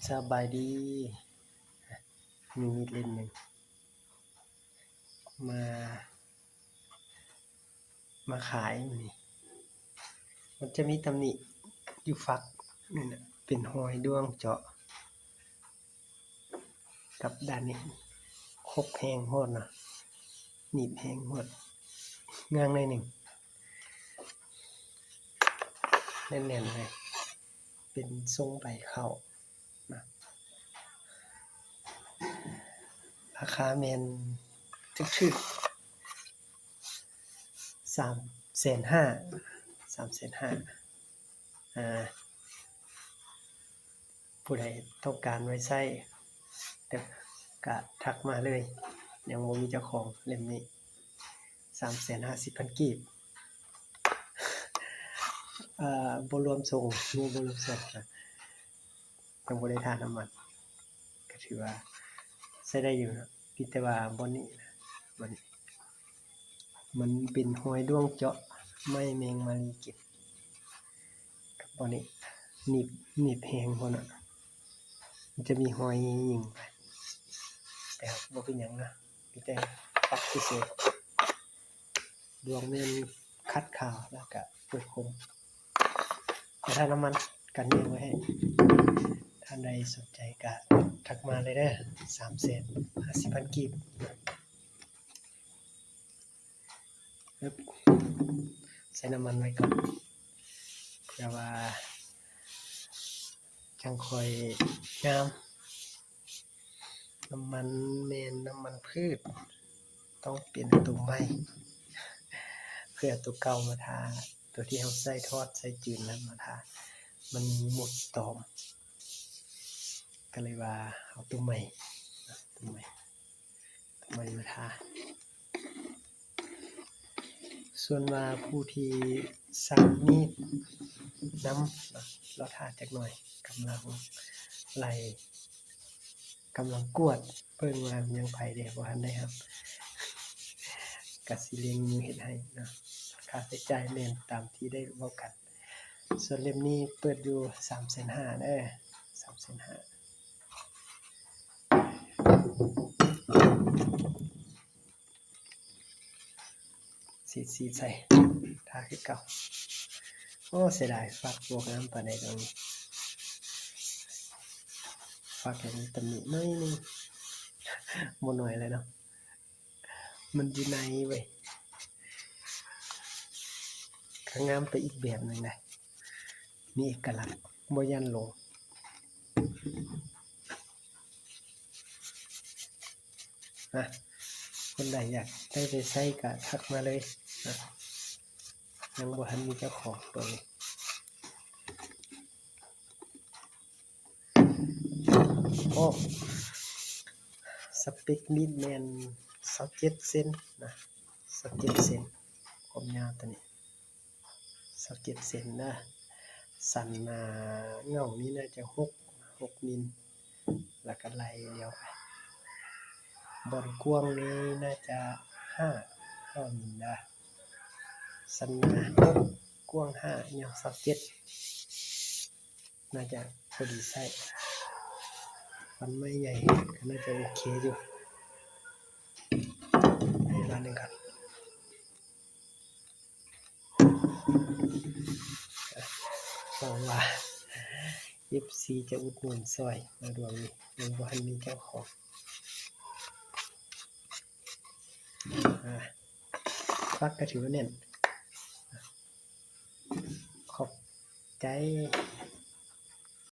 สบายดีมีมีดเล่มหนึ่งมาขายนี่มันจะมีตำหนิอยู่ฝักนี่นะเป็นหอยด้วงเจาะกับด้านนี้คบแห้งโหดนะหนีบแห้งโหดงางในหนึ่งแน่นๆเลยเป็นทรงใบเข้านะราคาแมนชื่อ350,000 ผู้ใดต้องการไว้ใช้ก็ทักมาเลยยังบ่มีเจ้าของเล่มนี้ 350,000 กีบบ่รวมส่งบ่รวมส่งนะยังบ่ได้ทาน้ำมันก็ถือว่าใช้ได้อยู่นะเพียงแต่ว่าบ่นี้นะมันเป็นหอยด้วงเจาะไม่แมงมารีกินกับบ่นี้หนีบแห้งพุ่นน่ะมันจะมีหอยยิงไปแต่บ่เป็นหยังนะมีแต่ปักเฉยๆดวงแม่นคัดขาวแล้วก็เปิดคมแต่ถ้าน้ำมันกันยิงไว้ให้ท่านใดสนใจก็ทักมาเลยเด้อ 350,000 กีบใส่น้ำมันไว้ก่อนเพื่อว่าจังค่อยงามน้ำมันแม่นน้ำมันพืชต้องเปลี่ยนตัวใหม่เพื่อตัวเก่ามาทาตัวที่เราใส่ทอดใส่จืดนั้นมาทามันหมดตอมก็เลยว่าเอาตัวใหม่มาทาส่วนว่าผู้ที่สั่งมีดน้ำเราทาจักหน่อยกำลังกวดเพิ่งว่ายังไผได้บ่ทันได้ครับก็สิเลี้ยงมือเฮ็ดให้เนาะค่าใช้จ่ายแม่นตามที่ได้เว้ากันส่วนเล่มนี้เปิดอยู่ 350,000 เด้อ 350,000สีใส่ทาคือเก่าโอ้เสียดายฝากพวกน้ำปานใดตรงนี้ฝากแค่นี้ตำหนิน้อยนึงบ่น้อยเลยเนาะมันอยู่ในเว้ยก็งามไปอีกแบบนึงนะมีเอกลักษณ์บ่ยันลงคนใดอยากได้ไปใช้ก็ทักมาเลยนะยังบ่ทันมีเจ้าของตัวนี้โอ้สเปคมีดแมน27 เซนนะ27 เซนความยาวตัวนี้27 เซนนะสันเงานี้น่าจะ6 มิลแล้วก็ไล่เดียวไปบอลกว้างนี้น่าจะ5 มิลนะสัน6กว้าง5ยาว27น่าจะพอดีใส่ฟันไม่ใหญ่ก็น่าจะโอเคอยู่อีกร้านหนึ่งครับหวังว่า FC จะอุดหนุนซอยมาดวงนี้ยังบ่ทันมีเจ้าของฟักก็ถือว่าแน่นขอบใจ